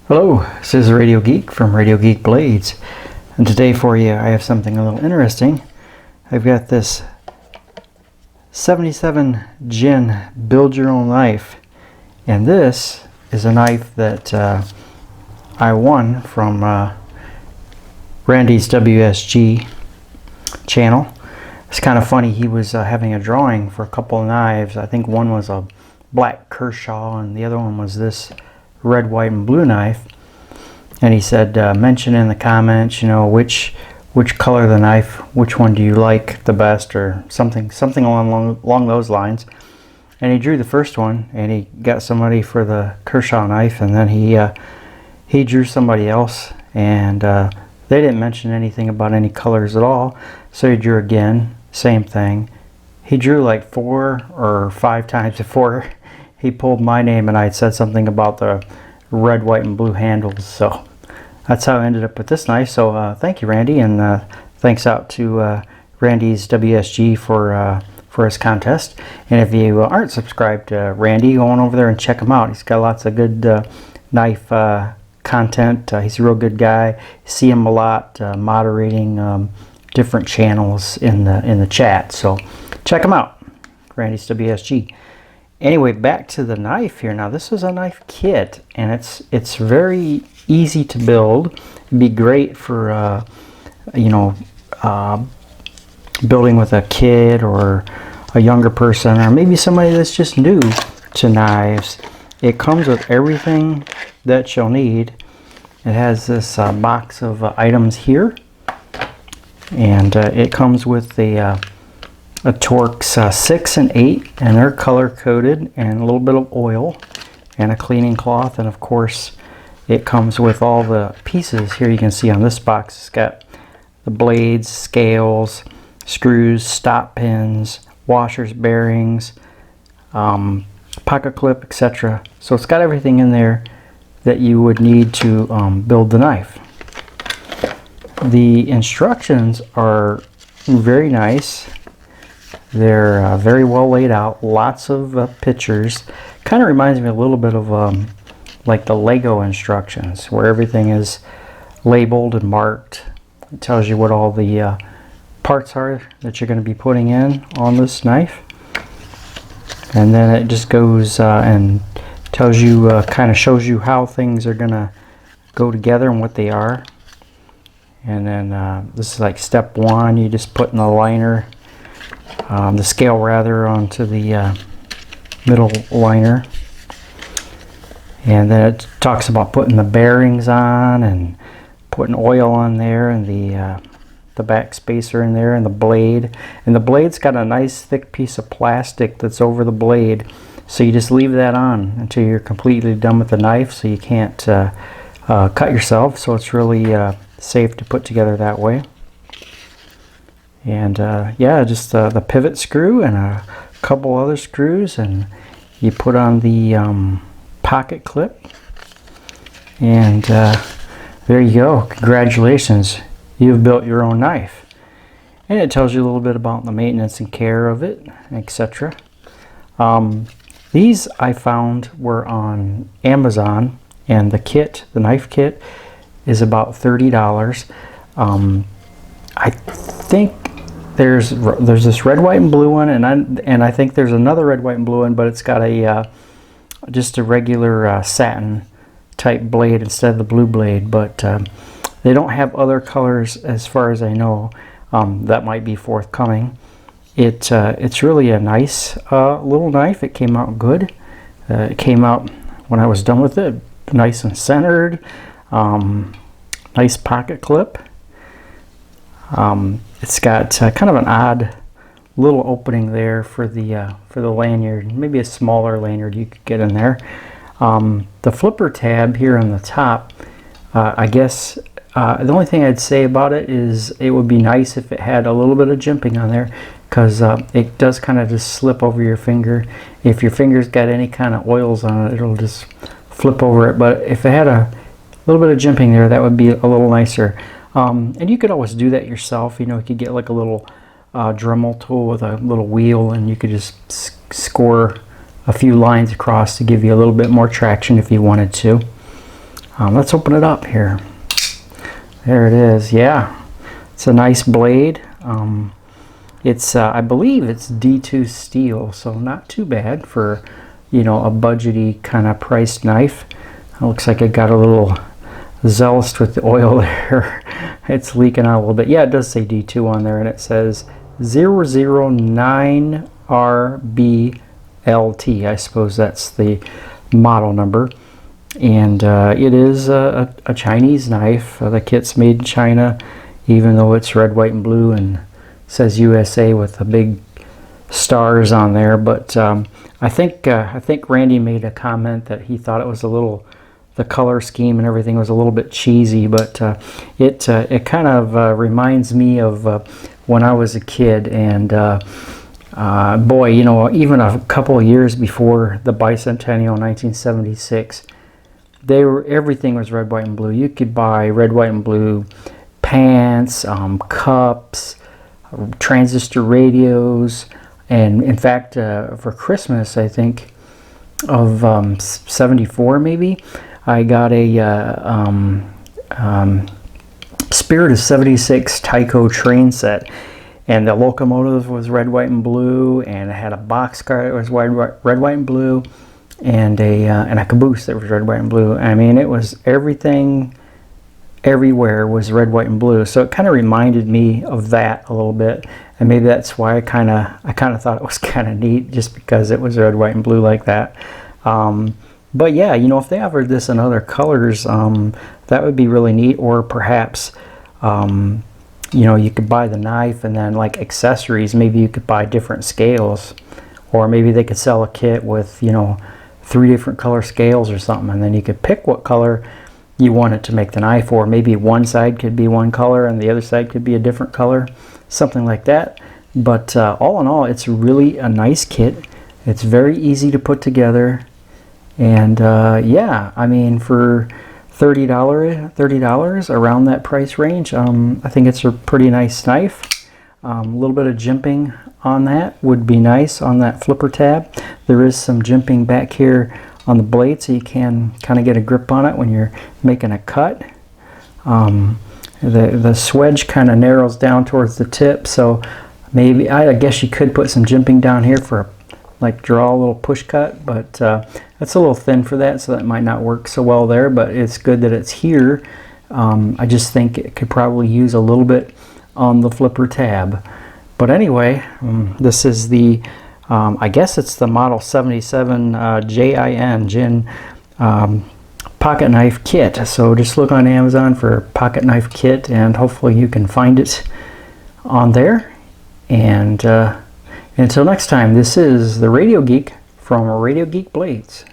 Hello, this is Radio Geek from Radio Geek Blades, and today for you I have something a little interesting. I've got this 77 JIN build your own knife, and this is a knife that I won from Randy's WSG channel. It's kind of funny, he was having a drawing for a couple of knives. I think one was a black Kershaw and the other one was this red, white, and blue knife, and he said mention in the comments, you know, which color of the knife, which one do you like the best, or something along those lines. And he drew the first one, and he got somebody for the Kershaw knife, and then he drew somebody else, and they didn't mention anything about any colors at all. So he drew again, same thing. He drew like 4 or 5 times before he pulled my name, and I had said something about the red, white, and blue handles. So that's how I ended up with this knife. So thank you, Randy, and thanks out to Randy's WSG for his contest. And if you aren't subscribed to Randy, go on over there and check him out. He's got lots of good knife content. He's a real good guy. You see him a lot moderating different channels in the chat. So check him out, Randy's WSG. Anyway, back to the knife here. Now this is a knife kit, and it's very easy to build. It'd be great for you know, building with a kid or a younger person, or maybe somebody that's just new to knives. It comes with everything that you'll need. It has this box of items here, and it comes with a Torx 6 and 8, and they're color coded, and a little bit of oil and a cleaning cloth. And of course it comes with all the pieces here. You can see on this box it's got the blades, scales, screws, stop pins, washers, bearings, pocket clip, etc. So it's got everything in there that you would need to build the knife. The instructions are very nice. They're very well laid out, lots of pictures. Kind of reminds me a little bit of like the Lego instructions, where everything is labeled and marked. It tells you what all the parts are that you're going to be putting in on this knife. And then it just goes and tells you, kind of shows you how things are going to go together and what they are. And then this is like step 1, you just put in the liner, the scale rather, onto the middle liner. And then it talks about putting the bearings on and putting oil on there, and the back spacer in there, and the blade. And the blade's got a nice thick piece of plastic that's over the blade, so you just leave that on until you're completely done with the knife, so you can't cut yourself. So it's really safe to put together that way. And yeah, just the pivot screw and a couple other screws, and you put on the pocket clip, and there you go. Congratulations, you've built your own knife. And it tells you a little bit about the maintenance and care of it, etc. These I found were on Amazon, and the kit, the knife kit, is about $30. I think there's this red, white, and blue one, and I think there's another red, white, and blue one, but it's got a just a regular satin type blade instead of the blue blade. But they don't have other colors as far as I know. That might be forthcoming. It's really a nice little knife. It came out good. It came out, when I was done with it, nice and centered. Nice pocket clip. It's got kind of an odd little opening there for the lanyard. Maybe a smaller lanyard you could get in there. The flipper tab here on the top, I guess the only thing I'd say about it is it would be nice if it had a little bit of jimping on there, because it does kind of just slip over your finger. If your finger's got any kind of oils on it, it'll just flip over it. But if it had a little bit of jimping there, that would be a little nicer. And you could always do that yourself. You know, you could get like a little Dremel tool with a little wheel, and you could just score a few lines across to give you a little bit more traction if you wanted to. Let's open it up here. There it is. Yeah, it's a nice blade. It's I believe it's D2 steel, so not too bad for, you know, a budgety kind of priced knife. It looks like it got a little zealous with the oil there. It's leaking out a little bit. Yeah, it does say D2 on there, and it says 009RBLT. I suppose that's the model number. And it is a Chinese knife. The kit's made in China, even though it's red, white, and blue, and says USA with the big stars on there. But I think Randy made a comment that he thought it was a little, the color scheme and everything was a little bit cheesy, but it kind of reminds me of when I was a kid, and boy, you know, even a couple of years before the bicentennial, 1976, everything was red, white, and blue. You could buy red, white, and blue pants, cups, transistor radios, and in fact, for Christmas, I think of 74 maybe, I got a Spirit of 76 Tyco train set, and the locomotive was red, white, and blue, and it had a boxcar that was red, white, and blue, and a caboose that was red, white, and blue. I mean, it was everything, everywhere was red, white, and blue. So it kind of reminded me of that a little bit, and maybe that's why I kind of thought it was kind of neat, just because it was red, white, and blue like that. But yeah, you know, if they offered this in other colors, that would be really neat. Or perhaps, you know, you could buy the knife and then like accessories. Maybe you could buy different scales, or maybe they could sell a kit with, you know, 3 different color scales or something, and then you could pick what color you want it to make the knife. Or maybe one side could be one color and the other side could be a different color, something like that. But all in all, it's really a nice kit. It's very easy to put together. And yeah, I mean, for $30 around that price range, I think it's a pretty nice knife. A little bit of jimping on that would be nice on that flipper tab. There is some jimping back here on the blade, so you can kind of get a grip on it when you're making a cut. The swedge kind of narrows down towards the tip, so maybe I guess you could put some jimping down here for like draw a little push cut, but that's a little thin for that, so that might not work so well there. But it's good that it's here. I just think it could probably use a little bit on the flipper tab. But anyway, this is the I guess it's the model 77 JIN pocket knife kit. So just look on Amazon for pocket knife kit, and hopefully you can find it on there. And until next time, this is the Radio Geek from Radio Geek Blades.